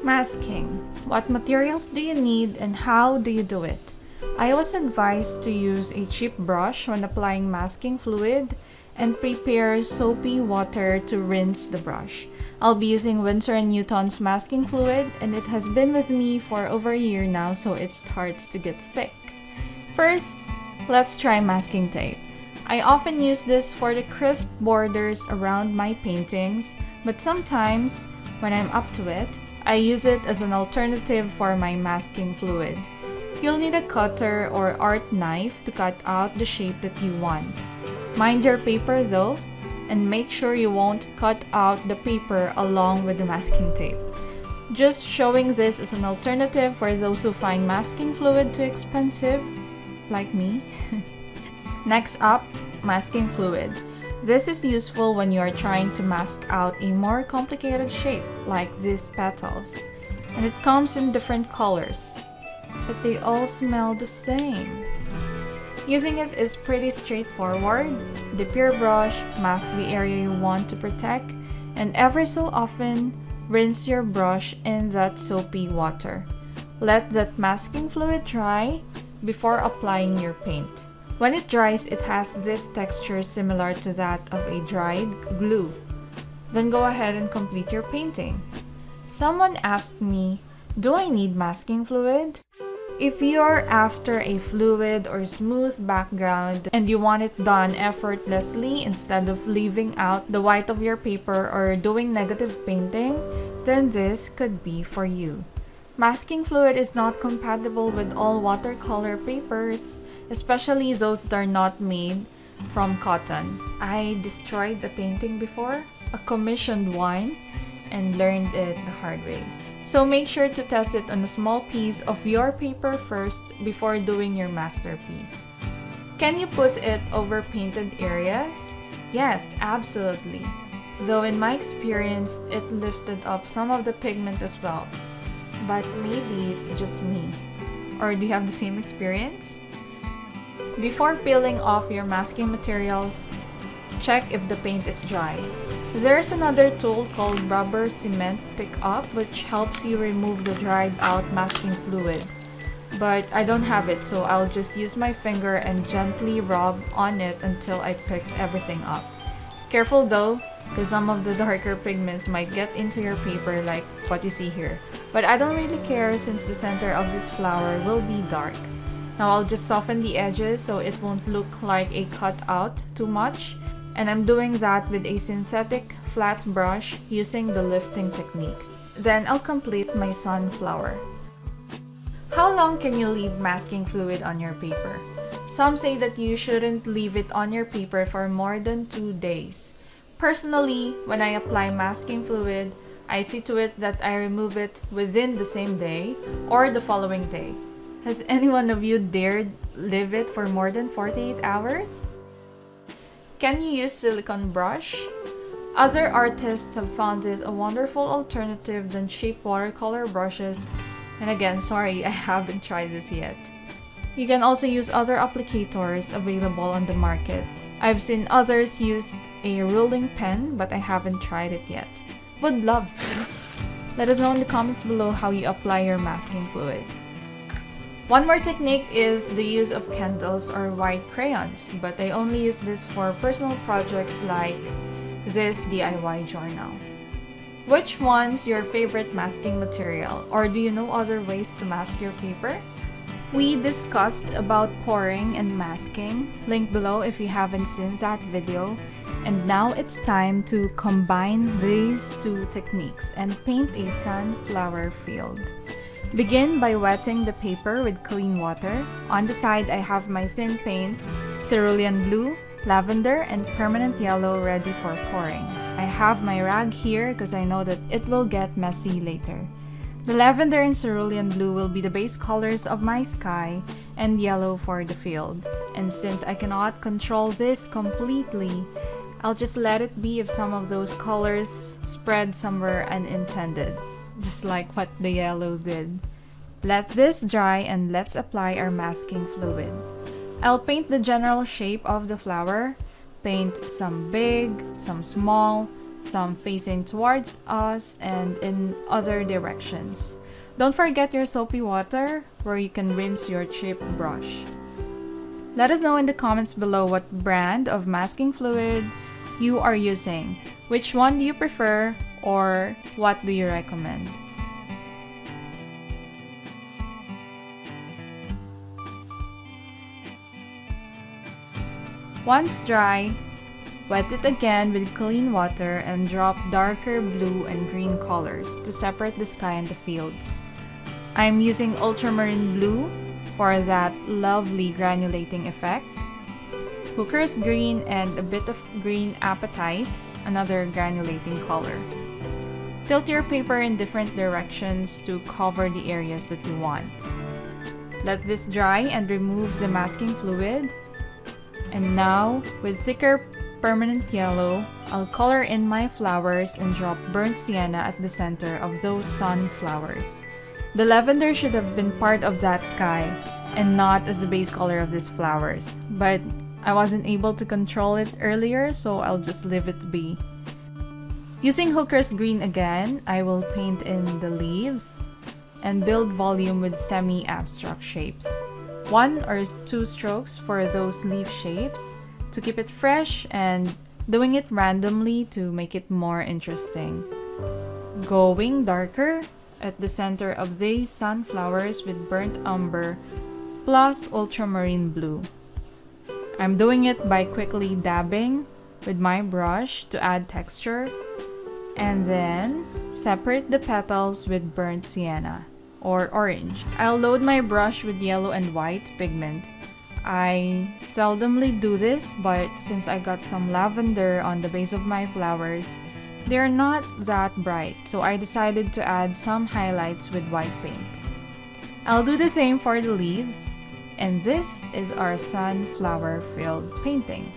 Masking. What materials do you need and how do you do it? I was advised to use a cheap brush when applying masking fluid and prepare soapy water to rinse the brush. I'll be using Winsor & Newton's masking fluid and it has been with me for over a year now, so it starts to get thick. First, let's try masking tape. I often use this for the crisp borders around my paintings, but sometimes, when I'm up to it, I use it as an alternative for my masking fluid. You'll need a cutter or art knife to cut out the shape that you want. Mind your paper though, and make sure you won't cut out the paper along with the masking tape. Just showing this as an alternative for those who find masking fluid too expensive, like me. Next up, masking fluid. This is useful when you are trying to mask out a more complicated shape, like these petals. And it comes in different colors, but they all smell the same. Using it is pretty straightforward. Dip your brush, mask the area you want to protect, and ever so often, rinse your brush in that soapy water. Let that masking fluid dry before applying your paint. When it dries, it has this texture similar to that of a dried glue. Then go ahead and complete your painting. Someone asked me, do I need masking fluid? If you're after a fluid or smooth background and you want it done effortlessly instead of leaving out the white of your paper or doing negative painting, then this could be for you. Masking fluid is not compatible with all watercolor papers, especially those that are not made from cotton. I destroyed a painting before, a commissioned one, and learned it the hard way. So make sure to test it on a small piece of your paper first before doing your masterpiece. Can you put it over painted areas? Yes, absolutely. Though in my experience, it lifted up some of the pigment as well. But maybe it's just me. Or do you have the same experience? Before peeling off your masking materials, check if the paint is dry. There's another tool called rubber cement pickup which helps you remove the dried out masking fluid. But I don't have it, so I'll just use my finger and gently rub on it until I pick everything up. Careful though, because some of the darker pigments might get into your paper like what you see here. But I don't really care since the center of this flower will be dark. Now I'll just soften the edges so it won't look like a cutout too much. And I'm doing that with a synthetic flat brush using the lifting technique. Then I'll complete my sunflower. How long can you leave masking fluid on your paper? Some say that you shouldn't leave it on your paper for more than 2 days. Personally, when I apply masking fluid, I see to it that I remove it within the same day or the following day. Has any one of you dared leave it for more than 48 hours? Can you use silicone brush? Other artists have found this a wonderful alternative than cheap watercolor brushes. And again, sorry, I haven't tried this yet. You can also use other applicators available on the market. I've seen others use a ruling pen, but I haven't tried it yet. Would love to. Let us know in the comments below how you apply your masking fluid. One more technique is the use of candles or white crayons, but I only use this for personal projects like this DIY journal. Which one's your favorite masking material, or do you know other ways to mask your paper? We discussed about pouring and masking, link below if you haven't seen that video. And now it's time to combine these two techniques and paint a sunflower field. Begin by wetting the paper with clean water. On the side, I have my thin paints, cerulean blue, lavender, and permanent yellow ready for pouring. I have my rag here because I know that it will get messy later. The lavender and cerulean blue will be the base colors of my sky and yellow for the field. And since I cannot control this completely, I'll just let it be if some of those colors spread somewhere unintended, just like what the yellow did. Let this dry and let's apply our masking fluid. I'll paint the general shape of the flower, paint some big, some small, some facing towards us and in other directions. Don't forget your soapy water where you can rinse your chip brush. Let us know in the comments below what brand of masking fluid you are using. Which one do you prefer or what do you recommend? Once dry, wet it again with clean water and drop darker blue and green colors to separate the sky and the fields. I'm using ultramarine blue for that lovely granulating effect, Hooker's green and a bit of green apatite, another granulating color. Tilt your paper in different directions to cover the areas that you want. Let this dry and remove the masking fluid. And now, with thicker permanent yellow, I'll color in my flowers and drop burnt sienna at the center of those sunflowers. The lavender should have been part of that sky and not as the base color of these flowers, but I wasn't able to control it earlier, so I'll just leave it be. Using Hooker's green again, I will paint in the leaves and build volume with semi-abstract shapes. 1 or 2 strokes for those leaf shapes to keep it fresh and doing it randomly to make it more interesting. Going darker at the center of these sunflowers with burnt umber plus ultramarine blue. I'm doing it by quickly dabbing with my brush to add texture and then separate the petals with burnt sienna or orange. I'll load my brush with yellow and white pigment. I seldomly do this, but since I got some lavender on the base of my flowers, they're not that bright, so I decided to add some highlights with white paint. I'll do the same for the leaves, and this is our sunflower filled painting.